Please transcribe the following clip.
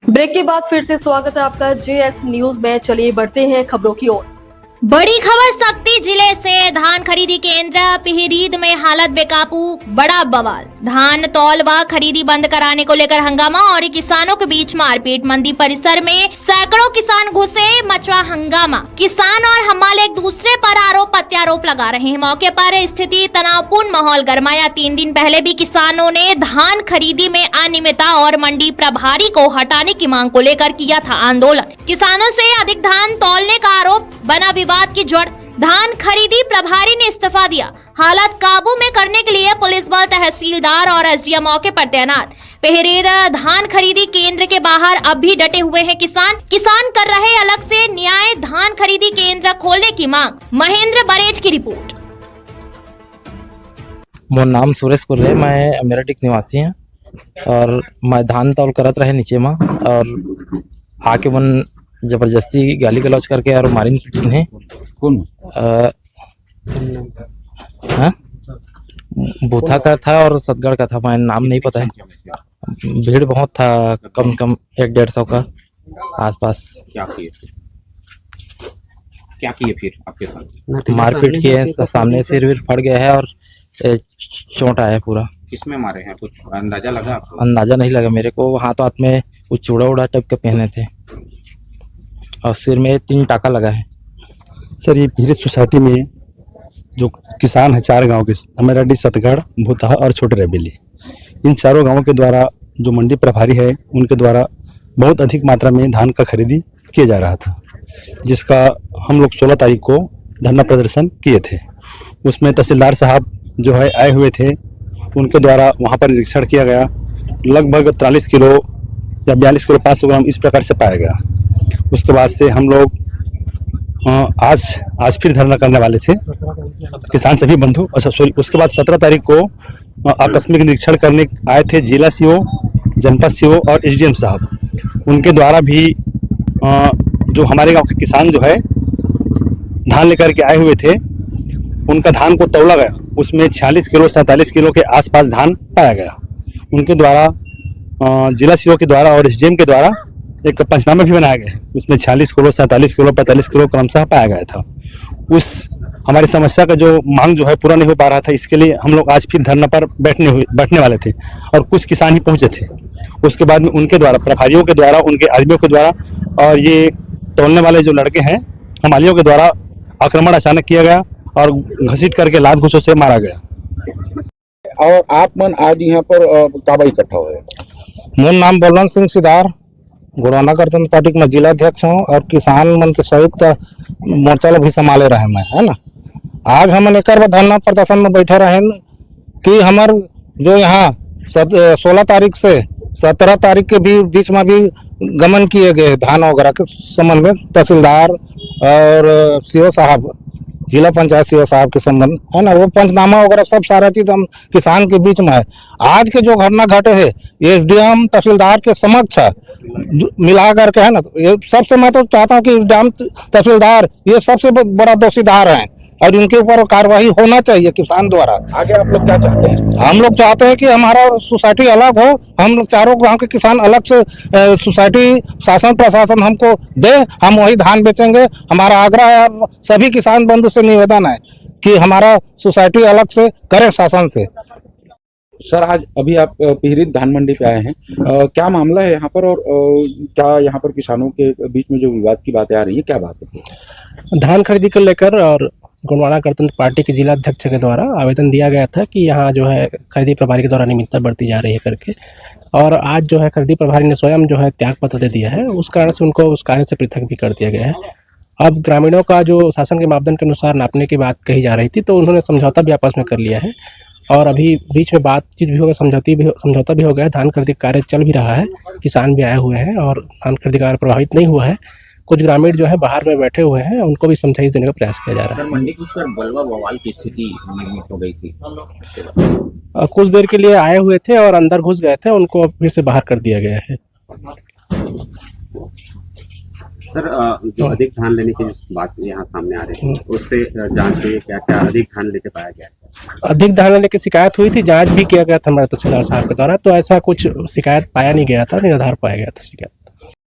Break के बाद फिर से स्वागत है आपका JX न्यूज में। चलिए बढ़ते हैं खबरों की ओर। बड़ी खबर शक्ति जिले से। धान खरीदी केंद्र पिहिरीद में हालत बेकाबू, बड़ा बवाल। धान तौल व खरीदी बंद कराने को लेकर हंगामा और किसानों के बीच मारपीट। मंडी परिसर में सैकड़ों किसान घुसे, मचवा हंगामा। किसान और हमाल एक दूसरे पर आरोप प्रत्यारोप लगा रहे हैं। मौके पर स्थिति तनावपूर्ण माहौल गरमाया। 3 दिन पहले भी किसानों ने धान खरीदी में अनियमितता और मंडी प्रभारी को हटाने की मांग को लेकर किया था आंदोलन। किसानों से अधिक धान तौलने का आरोप बना विवाद की जड़। धान खरीदी प्रभारी ने इस्तीफा दिया। हालत काबू में करने के लिए पुलिस बल, तहसीलदार और SDM मौके पर तैनात। पिहिरीद धान खरीदी केंद्र के बाहर अब भी डटे हुए हैं किसान कर रहे अलग से न्याय। धान खरीदी केंद्र खोलने की मांग। महेंद्र बरेज की रिपोर्ट। मोर नाम सुरेश कुर्रे, मैं मेरठ निवासी हैं और मैं धान तौल करत रहे नीचे में और आके मन जबरदस्ती गाली गलौज करके और मारिन पीटिन है। कौन? हाँ, बूथा का था और सतगढ़ का था, मैं नाम नहीं पता है। भीड़ बहुत था, कम 100-150 का आसपास। क्या किए फिर आपके साथ? मारपीट किए, सामने सिर फट गया है और चोट आया है पूरा। किसमें मारे हैं, कुछ अंदाजा लगा आपको? अंदाजा नहीं लगा मेरे को। हाथ में कुछ चूड़ा उड़ा टाइप के पहने थे और सिर में 3 टाका लगा है। सर, ये पिहिरीद सोसाइटी में जो किसान है 4 गांव के, अमेराडी, सतगढ़, भूतहा और छोटे रेबेली, इन चारों गांवों के द्वारा जो मंडी प्रभारी है उनके द्वारा बहुत अधिक मात्रा में धान का खरीदी किया जा रहा था, जिसका हम लोग 16 तारीख को धरना प्रदर्शन किए थे। उसमें तहसीलदार साहब जो है आए हुए थे, उनके द्वारा वहाँ पर निरीक्षण किया गया। लगभग 43 किलो या 42 किलो 500 ग्राम इस प्रकार से पाया गया। उसके बाद से हम लोग आज फिर धरना करने वाले थे, किसान सभी बंधु। अच्छा सॉरी, उसके बाद 17 तारीख को आकस्मिक निरीक्षण करने आए थे जिला CO, जनपद CO और SDM साहब। उनके द्वारा भी जो हमारे गांव के किसान जो है धान लेकर के आए हुए थे, उनका धान को तौला गया। उसमें 46 किलो 47 किलो के आसपास धान पाया गया। उनके द्वारा जिला CO के द्वारा और SDM के द्वारा एक पंचनामा भी बनाया गया। उसमें 46 किलो 47 किलो 45 किलो क्रमशः पाया गया था। उस हमारी समस्या का जो मांग जो है पूरा नहीं हो पा रहा था, इसके लिए हम लोग आज फिर धरना पर बैठने वाले थे और कुछ किसान ही पहुंचे थे। उसके बाद में उनके द्वारा, प्रभारियों के द्वारा, उनके आदमियों के द्वारा और ये तोलने वाले जो लड़के हैं हमालियों के द्वारा आक्रमण अचानक किया गया और घसीट करके लात घूसों से मारा गया। और आप मन आज यहाँ पर काबा इकट्ठा हुए? मोर नाम बलवंत सिंह सिदार, गुरवाना गणतंत्र पार्टी का मैं जिला अध्यक्ष हूँ और किसान मन के संयुक्त मोर्चा भी संभाले रहे मैं, है ना। आज हम एक धरना प्रदर्शन में बैठे रहे कि हमार जो यहाँ 16 तारीख से 17 तारीख के भी बीच में भी गमन किए गए धान वगैरह के संबंध में तहसीलदार और CO साहब, जिला पंचायत CO साहब के संबंध, है ना, वो पंचनामा वगैरह सब सारा चीज हम किसान के बीच में है। आज के जो घटना घटे है SDM तहसीलदार के समक्ष मिला करके, है ना, ये सबसे मैं तो चाहता हूँ कि SDM तहसीलदार ये सबसे बड़ा दोषीदार है और इनके ऊपर कार्रवाई होना चाहिए किसान द्वारा। आगे आप लोग क्या चाहते हैं? हम लोग चाहते हैं कि हमारा सोसाइटी अलग हो, हम लोग चारों गांव के किसान अलग से सोसाइटी, शासन प्रशासन हमको दे, हम वही धान बेचेंगे। हमारा आग्रह है, सभी किसान बंधु से निवेदन है कि हमारा सोसाइटी अलग से करें शासन से। सर, आज अभी आप पिहिरीद धान मंडी पे आए हैं, क्या मामला है यहाँ पर और क्या यहाँ पर किसानों के बीच में जो विवाद की बातें आ रही है, क्या बात है? धान खरीदी को लेकर और गुणवाना गणतंत्र पार्टी के जिला अध्यक्ष के द्वारा आवेदन दिया गया था कि यहाँ जो है खरीदी प्रभारी के द्वारा अनियमितता बढ़ती जा रही है करके, और आज जो है खरीदी प्रभारी ने स्वयं जो है त्याग पत्र दे दिया है। उस कारण से उनको उस कार्य से पृथक भी कर दिया गया है। अब ग्रामीणों का जो शासन के मापदंड के अनुसार नापने की बात कही जा रही थी, तो उन्होंने समझौता भी आपस में कर लिया है और अभी बीच में बातचीत भी हो गया, समझौता भी हो गया। धान खरीदी कार्य चल भी रहा है, किसान भी आए हुए हैं और धान खरीदी कार्य प्रभावित नहीं हुआ है। कुछ ग्रामीण जो है बाहर में बैठे हुए हैं, उनको भी समझाइश देने का प्रयास किया जा रहा है। मंडी कुछ बलवा बवाल की स्थिति निर्मित हो गई थी, कुछ देर के लिए आए हुए थे और अंदर घुस गए थे, उनको फिर से बाहर कर दिया गया है। सर जो अधिक धान लेने की जिस बात यहाँ सामने आ रही है उस पे जांच हुई, क्या क्या अधिक धान लेके पाया गया है? अधिक धान लेने की शिकायत हुई थी, जांच भी किया गया था हमारे तहसीलदार साहब के द्वारा, तो ऐसा कुछ शिकायत पाया नहीं गया था, निराधार पाया गया था शिकायत।